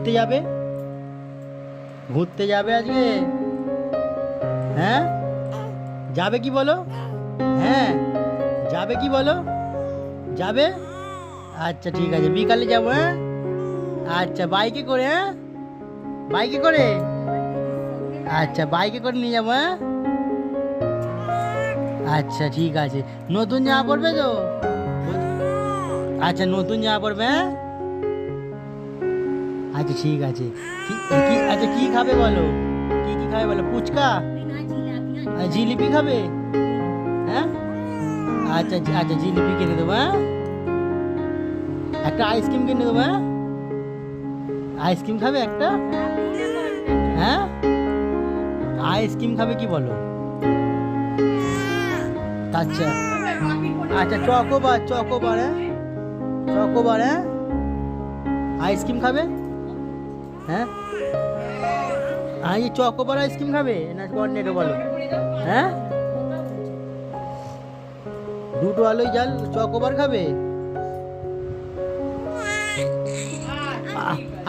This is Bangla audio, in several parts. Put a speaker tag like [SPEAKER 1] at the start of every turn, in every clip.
[SPEAKER 1] ঘুরতে যাবে? ঘুরতে যাবে আজকে? হ্যাঁ যাবে কি বলো? হ্যাঁ যাবে কি বলো? যাবে? আচ্ছা ঠিক আছে, বিকালে যাবো। হ্যাঁ আচ্ছা, বাইকে করে? হ্যাঁ বাইকে করে? আচ্ছা বাইকে করে নিয়ে যাবো। হ্যাঁ আচ্ছা ঠিক আছে। নতুন জামা পড়বে তো? আচ্ছা নতুন জামা পড়বে। হ্যাঁ আচ্ছা ঠিক আছে। কি আচ্ছা কি খাবে বলো? কি কি খাবে বলো? ফুচকা? জিলিপি খাবে? হ্যাঁ আচ্ছা আচ্ছা, জিলিপি কিনে দেবো। হ্যাঁ একটা আইসক্রিম কিনে দেবো। হ্যাঁ আইসক্রিম খাবে একটা? হ্যাঁ আইসক্রিম খাবে কি বলো? আচ্ছা আচ্ছা, চকোবার চকোবার। হ্যাঁ চকোবার। হ্যাঁ আইসক্রিম খাবে? হ্যাঁ এই চকোবার আইসক্রিম খাবে না কর্নেটো বলো? হ্যাঁ দুটো আলোই জাল চকোবার খাবে?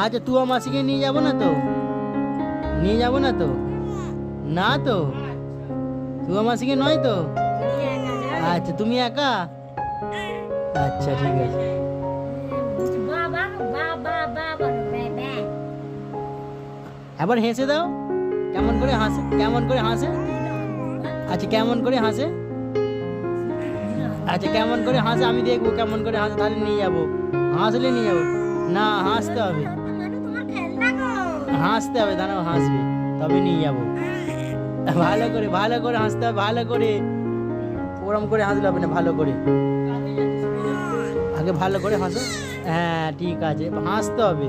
[SPEAKER 1] আচ্ছা তুয়া মাসিকে নিয়ে যাবো না তো? নিয়ে যাবো না তো? না তো তুয়া মাসিকে নয় তো? আচ্ছা তুমি একা? আচ্ছা ঠিক আছে। এবার হেসে দাও। কেমন করে হাসে? কেমন করে হাসে? আচ্ছা কেমন করে হাসে? আচ্ছা কেমন করে হাসে আমি দেখবো কেমন করে হাসে, তাহলে নিয়ে যাবো। হাসলে নিয়ে যাবো। না হাসতে হবে, হাসতে হবে, দাঁড়াও হাসবে তবে নিয়ে যাবো। ভালো করে ভালো করে হাসতে হবে, ভালো করে। ওরম করে হাসলে হবে না, ভালো করে। আগে ভালো করে হাসো। হ্যাঁ ঠিক আছে, হাসতে হবে।